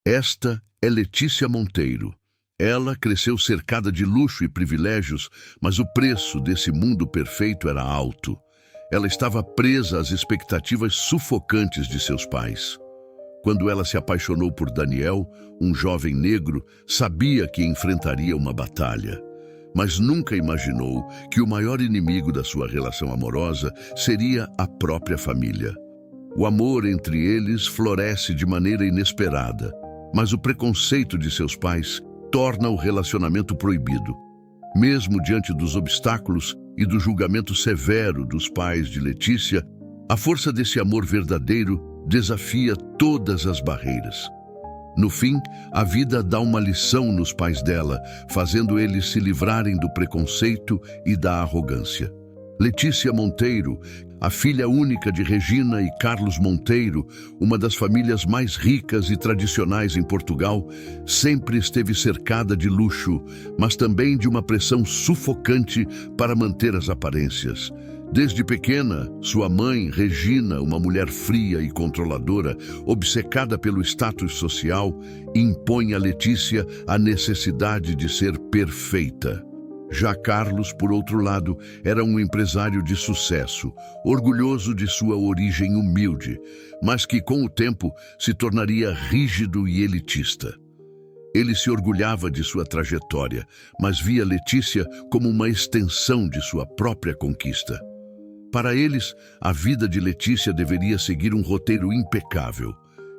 Esta é Letícia Monteiro. Ela cresceu cercada de luxo e privilégios, mas o preço desse mundo perfeito era alto. Ela estava presa às expectativas sufocantes de seus pais. Quando ela se apaixonou por Daniel, um jovem negro, sabia que enfrentaria uma batalha. Mas nunca imaginou que o maior inimigo da sua relação amorosa seria a própria família. O amor entre eles floresce de maneira inesperada, mas o preconceito de seus pais torna o relacionamento proibido. Mesmo diante dos obstáculos e do julgamento severo dos pais de Letícia, a força desse amor verdadeiro desafia todas as barreiras. No fim, a vida dá uma lição nos pais dela, fazendo eles se livrarem do preconceito e da arrogância. Letícia Monteiro, a filha única de Regina e Carlos Monteiro, uma das famílias mais ricas e tradicionais em Portugal, sempre esteve cercada de luxo, mas também de uma pressão sufocante para manter as aparências. Desde pequena, sua mãe, Regina, uma mulher fria e controladora, obcecada pelo status social, impõe a Letícia a necessidade de ser perfeita. Já Carlos, por outro lado, era um empresário de sucesso, orgulhoso de sua origem humilde, mas que, com o tempo, se tornaria rígido e elitista. Ele se orgulhava de sua trajetória, mas via Letícia como uma extensão de sua própria conquista. Para eles, a vida de Letícia deveria seguir um roteiro impecável.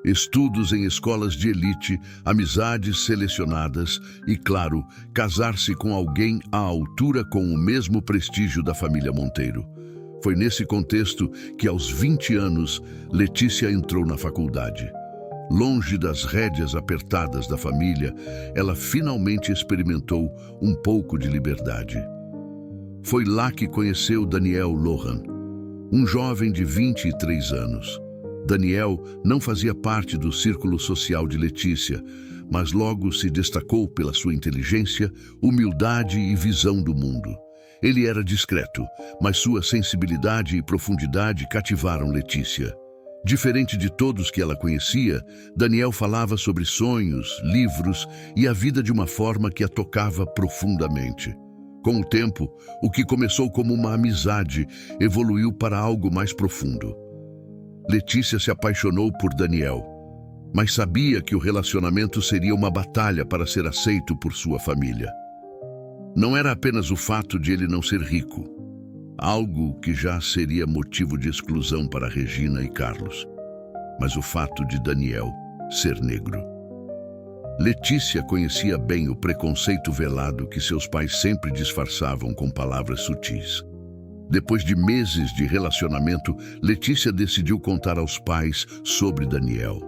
Estudos em escolas de elite, amizades selecionadas e, claro, casar-se com alguém à altura com o mesmo prestígio da família Monteiro. Foi nesse contexto que, aos 20 anos, Letícia entrou na faculdade. Longe das rédeas apertadas da família, ela finalmente experimentou um pouco de liberdade. Foi lá que conheceu Daniel Lohan, um jovem de 23 anos. Daniel não fazia parte do círculo social de Letícia, mas logo se destacou pela sua inteligência, humildade e visão do mundo. Ele era discreto, mas sua sensibilidade e profundidade cativaram Letícia. Diferente de todos que ela conhecia, Daniel falava sobre sonhos, livros e a vida de uma forma que a tocava profundamente. Com o tempo, o que começou como uma amizade evoluiu para algo mais profundo. Letícia se apaixonou por Daniel, mas sabia que o relacionamento seria uma batalha para ser aceito por sua família. Não era apenas o fato de ele não ser rico, algo que já seria motivo de exclusão para Regina e Carlos, mas o fato de Daniel ser negro. Letícia conhecia bem o preconceito velado que seus pais sempre disfarçavam com palavras sutis. Depois de meses de relacionamento, Letícia decidiu contar aos pais sobre Daniel.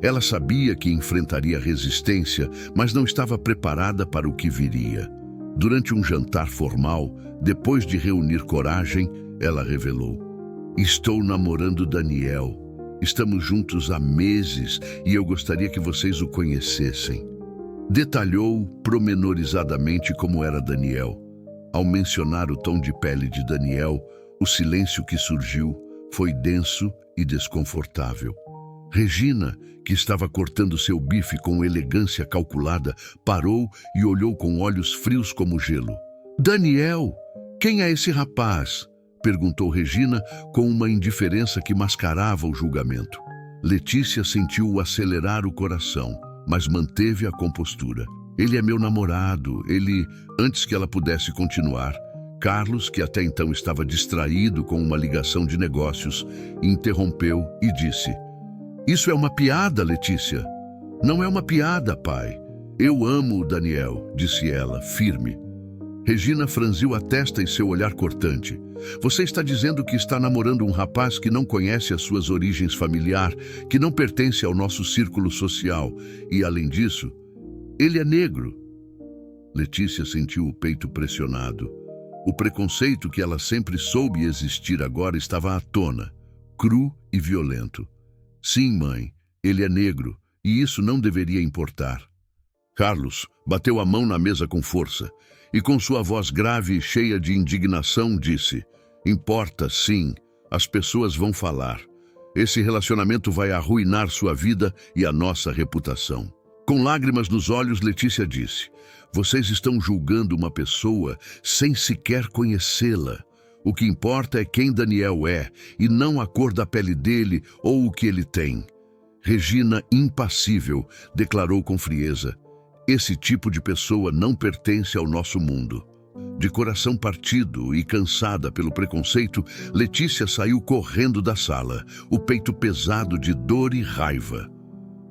Ela sabia que enfrentaria resistência, mas não estava preparada para o que viria. Durante um jantar formal, depois de reunir coragem, ela revelou: "Estou namorando Daniel. Estamos juntos há meses e eu gostaria que vocês o conhecessem." Detalhou promenorizadamente como era Daniel. Ao mencionar o tom de pele de Daniel, o silêncio que surgiu foi denso e desconfortável. Regina, que estava cortando seu bife com elegância calculada, parou e olhou com olhos frios como gelo. "Daniel, quem é esse rapaz?" perguntou Regina com uma indiferença que mascarava o julgamento. Letícia sentiu-o acelerar o coração, mas manteve a compostura. "Ele é meu namorado, ele..." Antes que ela pudesse continuar, Carlos, que até então estava distraído com uma ligação de negócios, interrompeu e disse: "Isso é uma piada, Letícia." "Não é uma piada, pai. Eu amo o Daniel", disse ela, firme. Regina franziu a testa em seu olhar cortante. "Você está dizendo que está namorando um rapaz que não conhece as suas origens familiares, que não pertence ao nosso círculo social, e, além disso, ele é negro." Letícia sentiu o peito pressionado. O preconceito que ela sempre soube existir agora estava à tona, cru e violento. "Sim, mãe, ele é negro, e isso não deveria importar." Carlos bateu a mão na mesa com força e, com sua voz grave e cheia de indignação, disse: "Importa, sim, as pessoas vão falar. Esse relacionamento vai arruinar sua vida e a nossa reputação." Com lágrimas nos olhos, Letícia disse: "Vocês estão julgando uma pessoa sem sequer conhecê-la. O que importa é quem Daniel é, e não a cor da pele dele ou o que ele tem." Regina, impassível, declarou com frieza: "Esse tipo de pessoa não pertence ao nosso mundo." De coração partido e cansada pelo preconceito, Letícia saiu correndo da sala, o peito pesado de dor e raiva.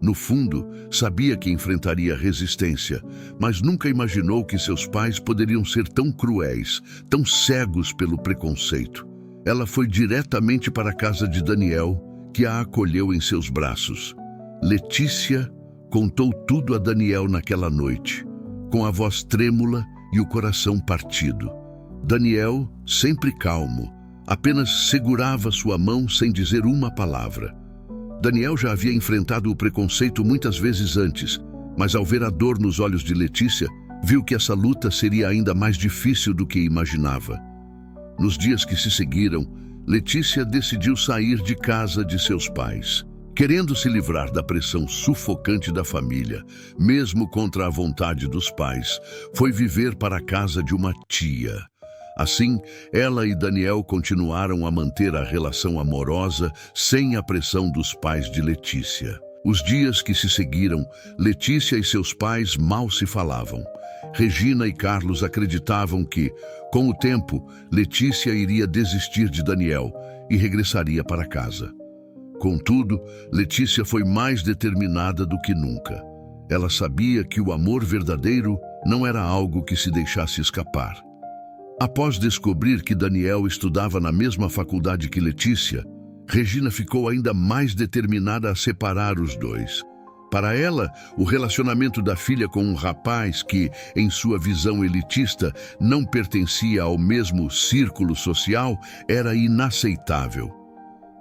No fundo, sabia que enfrentaria resistência, mas nunca imaginou que seus pais poderiam ser tão cruéis, tão cegos pelo preconceito. Ela foi diretamente para a casa de Daniel, que a acolheu em seus braços. Letícia contou tudo a Daniel naquela noite, com a voz trêmula e o coração partido. Daniel, sempre calmo, apenas segurava sua mão sem dizer uma palavra. Daniel já havia enfrentado o preconceito muitas vezes antes, mas ao ver a dor nos olhos de Letícia, viu que essa luta seria ainda mais difícil do que imaginava. Nos dias que se seguiram, Letícia decidiu sair de casa de seus pais. Querendo se livrar da pressão sufocante da família, mesmo contra a vontade dos pais, foi viver para a casa de uma tia. Assim, ela e Daniel continuaram a manter a relação amorosa sem a pressão dos pais de Letícia. Os dias que se seguiram, Letícia e seus pais mal se falavam. Regina e Carlos acreditavam que, com o tempo, Letícia iria desistir de Daniel e regressaria para casa. Contudo, Letícia foi mais determinada do que nunca. Ela sabia que o amor verdadeiro não era algo que se deixasse escapar. Após descobrir que Daniel estudava na mesma faculdade que Letícia, Regina ficou ainda mais determinada a separar os dois. Para ela, o relacionamento da filha com um rapaz que, em sua visão elitista, não pertencia ao mesmo círculo social era inaceitável.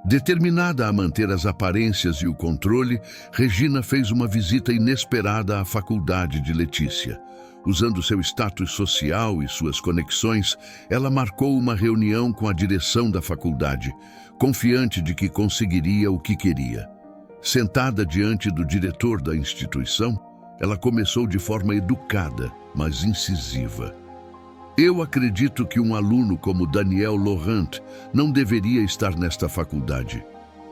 Determinada a manter as aparências e o controle, Regina fez uma visita inesperada à faculdade de Letícia. Usando seu status social e suas conexões, ela marcou uma reunião com a direção da faculdade, confiante de que conseguiria o que queria. Sentada diante do diretor da instituição, ela começou de forma educada, mas incisiva: "Eu acredito que um aluno como Daniel Laurent não deveria estar nesta faculdade.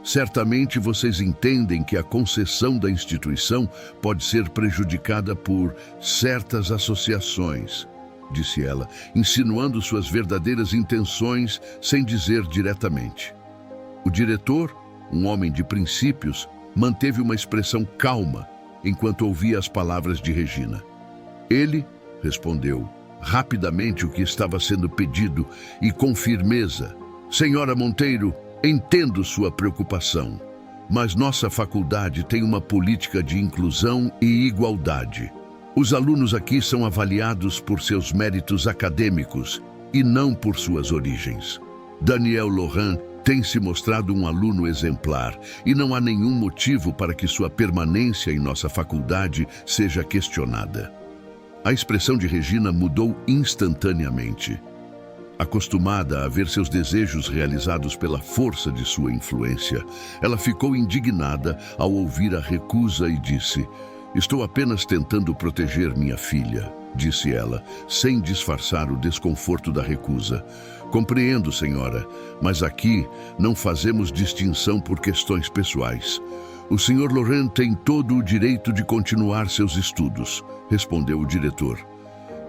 Certamente vocês entendem que a concessão da instituição pode ser prejudicada por certas associações", disse ela, insinuando suas verdadeiras intenções sem dizer diretamente. O diretor, um homem de princípios, manteve uma expressão calma enquanto ouvia as palavras de Regina. Ele respondeu rapidamente o que estava sendo pedido e com firmeza: "Senhora Monteiro, entendo sua preocupação, mas nossa faculdade tem uma política de inclusão e igualdade. Os alunos aqui são avaliados por seus méritos acadêmicos e não por suas origens. Daniel Laurent tem se mostrado um aluno exemplar e não há nenhum motivo para que sua permanência em nossa faculdade seja questionada." A expressão de Regina mudou instantaneamente. Acostumada a ver seus desejos realizados pela força de sua influência, ela ficou indignada ao ouvir a recusa e disse: "Estou apenas tentando proteger minha filha", disse ela, sem disfarçar o desconforto da recusa. "Compreendo, senhora, mas aqui não fazemos distinção por questões pessoais. O Sr. Laurent tem todo o direito de continuar seus estudos", respondeu o diretor.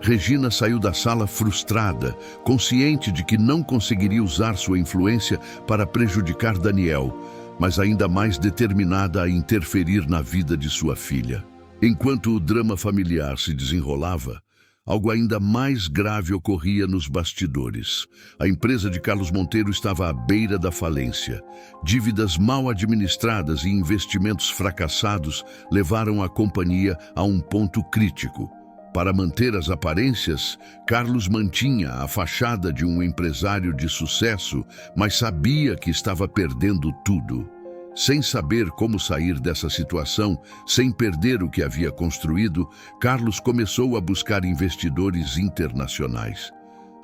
Regina saiu da sala frustrada, consciente de que não conseguiria usar sua influência para prejudicar Daniel, mas ainda mais determinada a interferir na vida de sua filha. Enquanto o drama familiar se desenrolava, algo ainda mais grave ocorria nos bastidores. A empresa de Carlos Monteiro estava à beira da falência. Dívidas mal administradas e investimentos fracassados levaram a companhia a um ponto crítico. Para manter as aparências, Carlos mantinha a fachada de um empresário de sucesso, mas sabia que estava perdendo tudo. Sem saber como sair dessa situação, sem perder o que havia construído, Carlos começou a buscar investidores internacionais.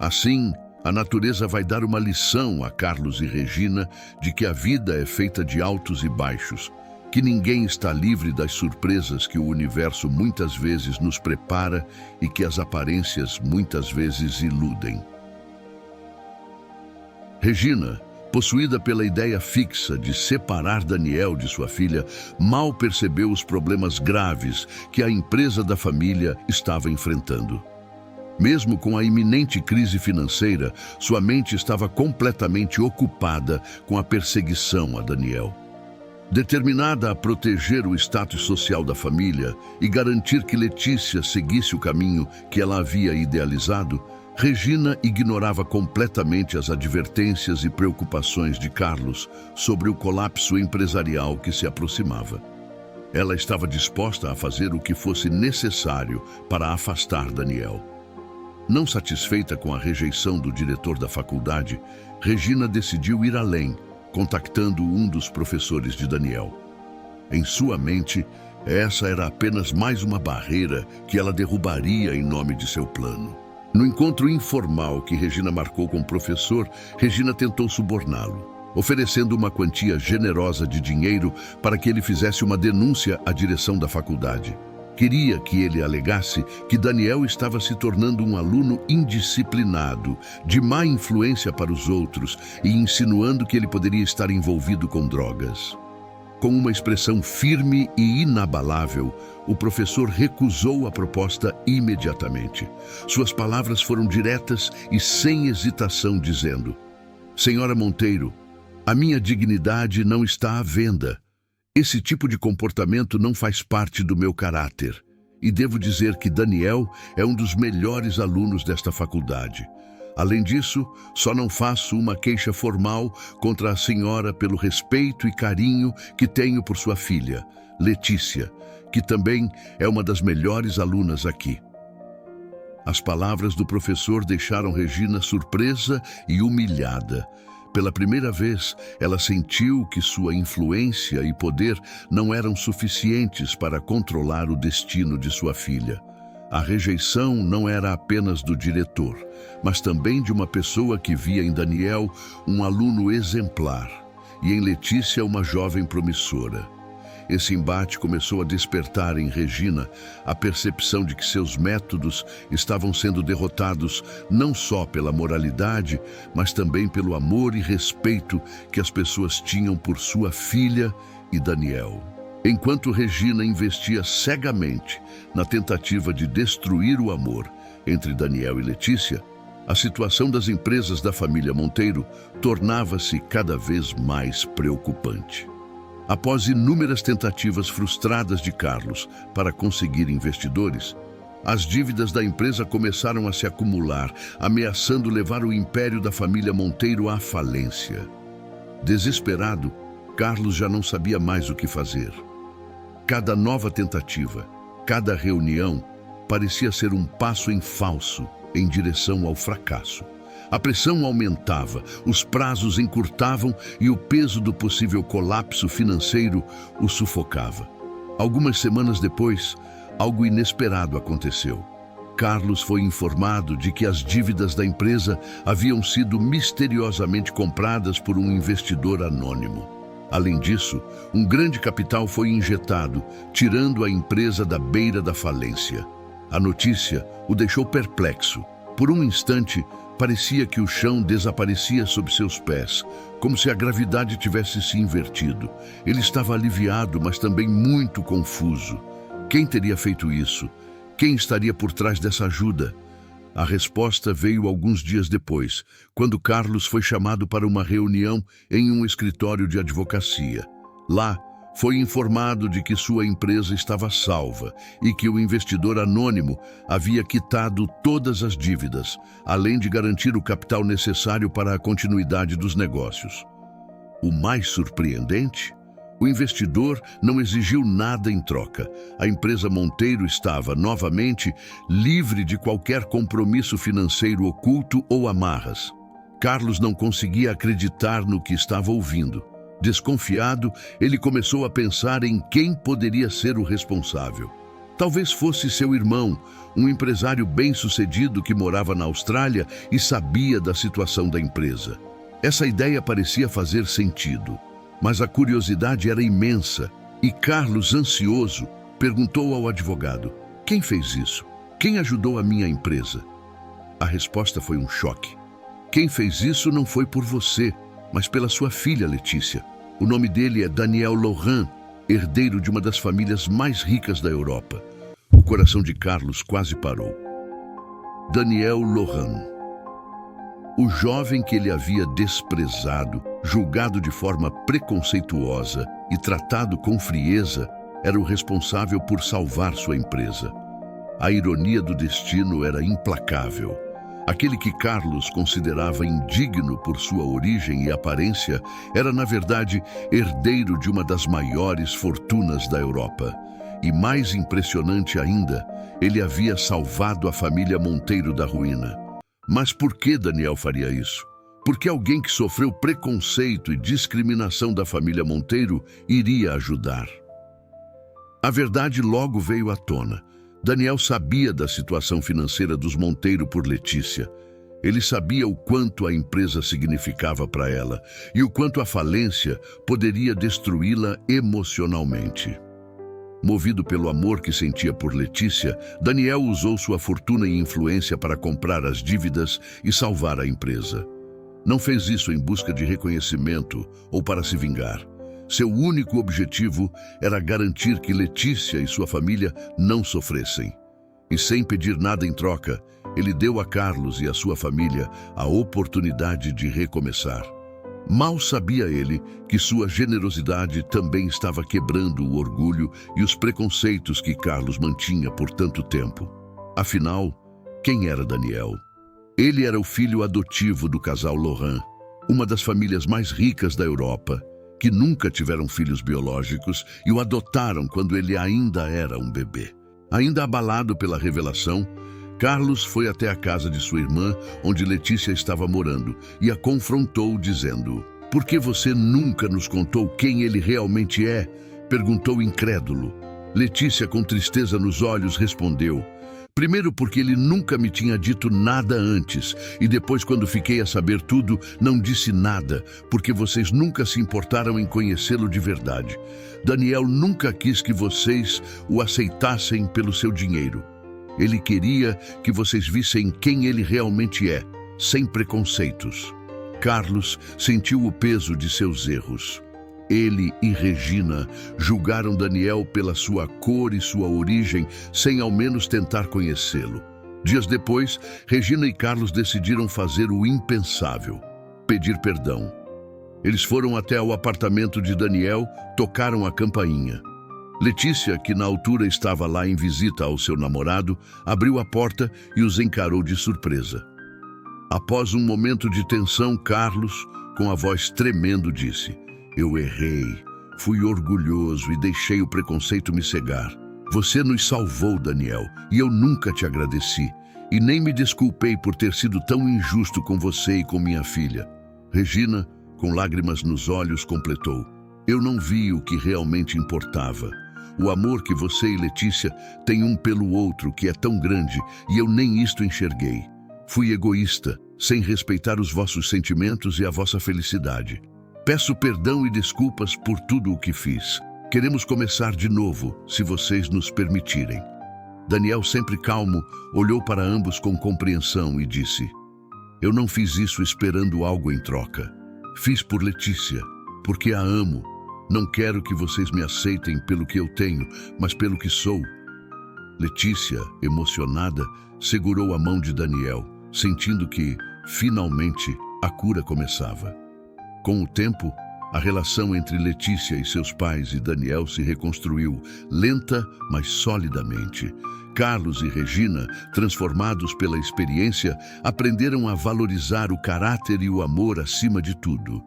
Assim, a natureza vai dar uma lição a Carlos e Regina de que a vida é feita de altos e baixos. que ninguém está livre das surpresas que o universo muitas vezes nos prepara e que as aparências muitas vezes iludem. Regina, possuída pela ideia fixa de separar Daniel de sua filha, mal percebeu os problemas graves que a empresa da família estava enfrentando. Mesmo com a iminente crise financeira, sua mente estava completamente ocupada com a perseguição a Daniel. Determinada a proteger o status social da família e garantir que Letícia seguisse o caminho que ela havia idealizado, Regina ignorava completamente as advertências e preocupações de Carlos sobre o colapso empresarial que se aproximava. Ela estava disposta a fazer o que fosse necessário para afastar Daniel. Não satisfeita com a rejeição do diretor da faculdade, Regina decidiu ir além, contactando um dos professores de Daniel. Em sua mente, essa era apenas mais uma barreira que ela derrubaria em nome de seu plano. No encontro informal que Regina marcou com o professor, Regina tentou suborná-lo, oferecendo uma quantia generosa de dinheiro para que ele fizesse uma denúncia à direção da faculdade. Queria que ele alegasse que Daniel estava se tornando um aluno indisciplinado, de má influência para os outros e insinuando que ele poderia estar envolvido com drogas. Com uma expressão firme e inabalável, o professor recusou a proposta imediatamente. Suas palavras foram diretas e sem hesitação, dizendo: "Senhora Monteiro, a minha dignidade não está à venda. Esse tipo de comportamento não faz parte do meu caráter. E devo dizer que Daniel é um dos melhores alunos desta faculdade. Além disso, só não faço uma queixa formal contra a senhora pelo respeito e carinho que tenho por sua filha, Letícia, que também é uma das melhores alunas aqui." As palavras do professor deixaram Regina surpresa e humilhada. Pela primeira vez, ela sentiu que sua influência e poder não eram suficientes para controlar o destino de sua filha. A rejeição não era apenas do diretor, mas também de uma pessoa que via em Daniel um aluno exemplar e em Letícia uma jovem promissora. Esse embate começou a despertar em Regina a percepção de que seus métodos estavam sendo derrotados não só pela moralidade, mas também pelo amor e respeito que as pessoas tinham por sua filha e Daniel. Enquanto Regina investia cegamente na tentativa de destruir o amor entre Daniel e Letícia, a situação das empresas da família Monteiro tornava-se cada vez mais preocupante. Após inúmeras tentativas frustradas de Carlos para conseguir investidores, as dívidas da empresa começaram a se acumular, ameaçando levar o império da família Monteiro à falência. Desesperado, Carlos já não sabia mais o que fazer. Cada nova tentativa, cada reunião, parecia ser um passo em falso em direção ao fracasso. A pressão aumentava, os prazos encurtavam e o peso do possível colapso financeiro o sufocava. Algumas semanas depois, algo inesperado aconteceu. Carlos foi informado de que as dívidas da empresa haviam sido misteriosamente compradas por um investidor anônimo. Além disso, um grande capital foi injetado, tirando a empresa da beira da falência. A notícia o deixou perplexo. Por um instante, parecia que o chão desaparecia sob seus pés, como se a gravidade tivesse se invertido. Ele estava aliviado, mas também muito confuso. Quem teria feito isso? Quem estaria por trás dessa ajuda? A resposta veio alguns dias depois, quando Carlos foi chamado para uma reunião em um escritório de advocacia. Lá, foi informado de que sua empresa estava salva e que o investidor anônimo havia quitado todas as dívidas, além de garantir o capital necessário para a continuidade dos negócios. O mais surpreendente? O investidor não exigiu nada em troca. A empresa Monteiro estava, novamente, livre de qualquer compromisso financeiro oculto ou amarras. Carlos não conseguia acreditar no que estava ouvindo. Desconfiado, ele começou a pensar em quem poderia ser o responsável. Talvez fosse seu irmão, um empresário bem-sucedido que morava na Austrália e sabia da situação da empresa. Essa ideia parecia fazer sentido, mas a curiosidade era imensa. E Carlos, ansioso, perguntou ao advogado: quem fez isso? Quem ajudou a minha empresa? A resposta foi um choque. Quem fez isso não foi por você, mas pela sua filha Letícia. O nome dele é Daniel Lohan, herdeiro de uma das famílias mais ricas da Europa. O coração de Carlos quase parou. Daniel Lohan. O jovem que ele havia desprezado, julgado de forma preconceituosa e tratado com frieza, era o responsável por salvar sua empresa. A ironia do destino era implacável. Aquele que Carlos considerava indigno por sua origem e aparência era, na verdade, herdeiro de uma das maiores fortunas da Europa. E mais impressionante ainda, ele havia salvado a família Monteiro da ruína. Mas por que Daniel faria isso? Porque alguém que sofreu preconceito e discriminação da família Monteiro iria ajudar. A verdade logo veio à tona. Daniel sabia da situação financeira dos Monteiro por Letícia. Ele sabia o quanto a empresa significava para ela e o quanto a falência poderia destruí-la emocionalmente. Movido pelo amor que sentia por Letícia, Daniel usou sua fortuna e influência para comprar as dívidas e salvar a empresa. Não fez isso em busca de reconhecimento ou para se vingar. Seu único objetivo era garantir que Letícia e sua família não sofressem. E sem pedir nada em troca, ele deu a Carlos e a sua família a oportunidade de recomeçar. Mal sabia ele que sua generosidade também estava quebrando o orgulho e os preconceitos que Carlos mantinha por tanto tempo. Afinal, quem era Daniel? Ele era o filho adotivo do casal Lohan, uma das famílias mais ricas da Europa, que nunca tiveram filhos biológicos e o adotaram quando ele ainda era um bebê. Ainda abalado pela revelação, Carlos foi até a casa de sua irmã, onde Letícia estava morando, e a confrontou dizendo: "Por que você nunca nos contou quem ele realmente é?" perguntou incrédulo. Letícia, com tristeza nos olhos, respondeu: "Primeiro porque ele nunca me tinha dito nada antes, e depois, quando fiquei a saber tudo, não disse nada, porque vocês nunca se importaram em conhecê-lo de verdade. Daniel nunca quis que vocês o aceitassem pelo seu dinheiro. Ele queria que vocês vissem quem ele realmente é, sem preconceitos." Carlos sentiu o peso de seus erros. Ele e Regina julgaram Daniel pela sua cor e sua origem, sem ao menos tentar conhecê-lo. Dias depois, Regina e Carlos decidiram fazer o impensável: pedir perdão. Eles foram até o apartamento de Daniel, tocaram a campainha. Letícia, que na altura estava lá em visita ao seu namorado, abriu a porta e os encarou de surpresa. Após um momento de tensão, Carlos, com a voz tremendo, disse: "Eu errei, fui orgulhoso e deixei o preconceito me cegar. Você nos salvou, Daniel, e eu nunca te agradeci, e nem me desculpei por ter sido tão injusto com você e com minha filha." Regina, com lágrimas nos olhos, completou: "Eu não vi o que realmente importava. O amor que você e Letícia têm um pelo outro que é tão grande, e eu nem isto enxerguei. Fui egoísta, sem respeitar os vossos sentimentos e a vossa felicidade. Peço perdão e desculpas por tudo o que fiz. Queremos começar de novo, se vocês nos permitirem." Daniel, sempre calmo, olhou para ambos com compreensão e disse: "Eu não fiz isso esperando algo em troca. Fiz por Letícia, porque a amo. Não quero que vocês me aceitem pelo que eu tenho, mas pelo que sou." Letícia, emocionada, segurou a mão de Daniel, sentindo que, finalmente, a cura começava. Com o tempo, a relação entre Letícia e seus pais e Daniel se reconstruiu, lenta, mas solidamente. Carlos e Regina, transformados pela experiência, aprenderam a valorizar o caráter e o amor acima de tudo.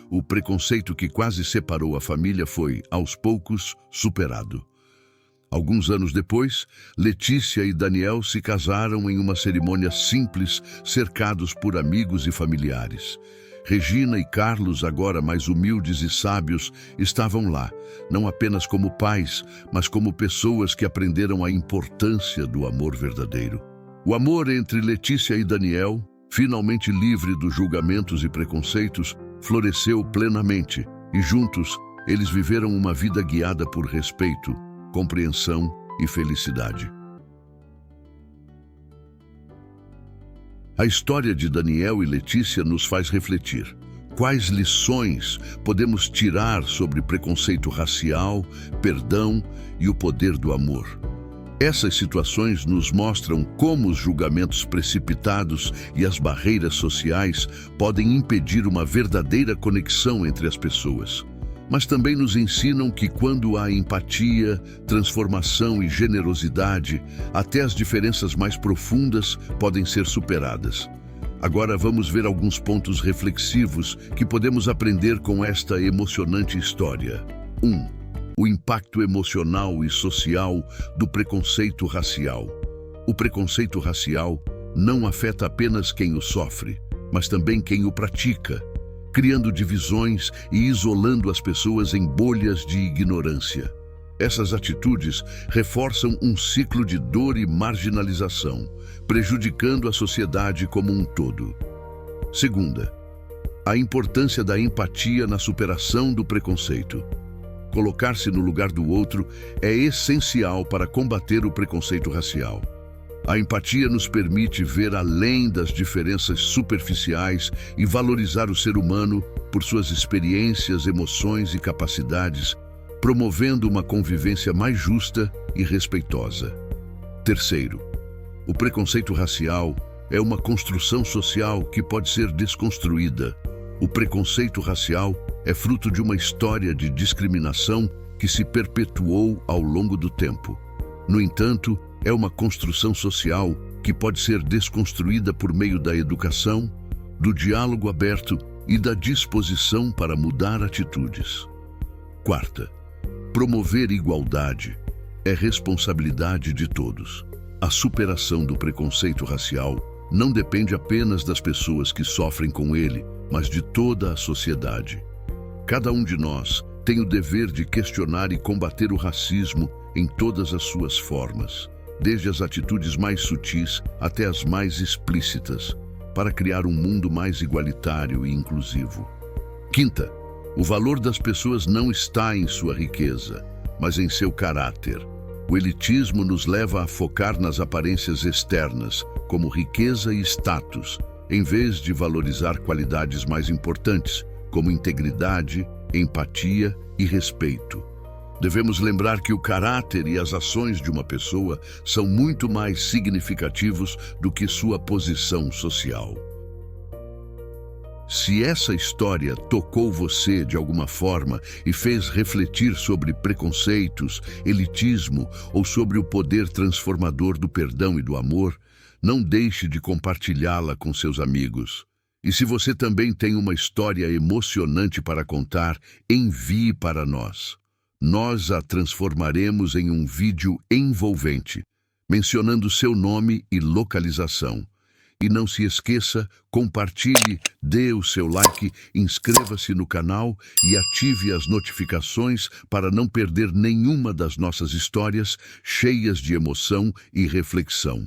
O preconceito que quase separou a família foi, aos poucos, superado. Alguns anos depois, Letícia e Daniel se casaram em uma cerimônia simples, cercados por amigos e familiares. Regina e Carlos, agora mais humildes e sábios, estavam lá, não apenas como pais, mas como pessoas que aprenderam a importância do amor verdadeiro. O amor entre Letícia e Daniel, finalmente livre dos julgamentos e preconceitos, floresceu plenamente, e juntos Eles viveram uma vida guiada por respeito, compreensão e felicidade. A história de Daniel e Letícia nos faz refletir. Quais lições podemos tirar sobre preconceito racial, perdão e o poder do amor? Essas situações nos mostram como os julgamentos precipitados e as barreiras sociais podem impedir uma verdadeira conexão entre as pessoas. Mas também nos ensinam que quando há empatia, transformação e generosidade, até as diferenças mais profundas podem ser superadas. Agora vamos ver alguns pontos reflexivos que podemos aprender com esta emocionante história. 1. O impacto emocional e social do preconceito racial. O preconceito racial não afeta apenas quem o sofre, mas também quem o pratica, criando divisões e isolando as pessoas em bolhas de ignorância. Essas atitudes reforçam um ciclo de dor e marginalização, prejudicando a sociedade como um todo. Segunda, a importância da empatia na superação do preconceito. Colocar-se no lugar do outro é essencial para combater o preconceito racial. A empatia nos permite ver além das diferenças superficiais e valorizar o ser humano por suas experiências, emoções e capacidades, promovendo uma convivência mais justa e respeitosa. Terceiro, o preconceito racial é uma construção social que pode ser desconstruída. O preconceito racial é fruto de uma história de discriminação que se perpetuou ao longo do tempo. No entanto, é uma construção social que pode ser desconstruída por meio da educação, do diálogo aberto e da disposição para mudar atitudes. Quarta, promover igualdade é responsabilidade de todos. A superação do preconceito racial não depende apenas das pessoas que sofrem com ele, mas de toda a sociedade. Cada um de nós tem o dever de questionar e combater o racismo em todas as suas formas, desde as atitudes mais sutis até as mais explícitas, para criar um mundo mais igualitário e inclusivo. Quinta, o valor das pessoas não está em sua riqueza, mas em seu caráter. O elitismo nos leva a focar nas aparências externas, como riqueza e status, em vez de valorizar qualidades mais importantes, como integridade, empatia e respeito. Devemos lembrar que o caráter e as ações de uma pessoa são muito mais significativos do que sua posição social. Se essa história tocou você de alguma forma e fez refletir sobre preconceitos, elitismo ou sobre o poder transformador do perdão e do amor, não deixe de compartilhá-la com seus amigos. E se você também tem uma história emocionante para contar, envie para nós. Nós a transformaremos em um vídeo envolvente, mencionando seu nome e localização. E não se esqueça, compartilhe, dê o seu like, inscreva-se no canal e ative as notificações para não perder nenhuma das nossas histórias cheias de emoção e reflexão.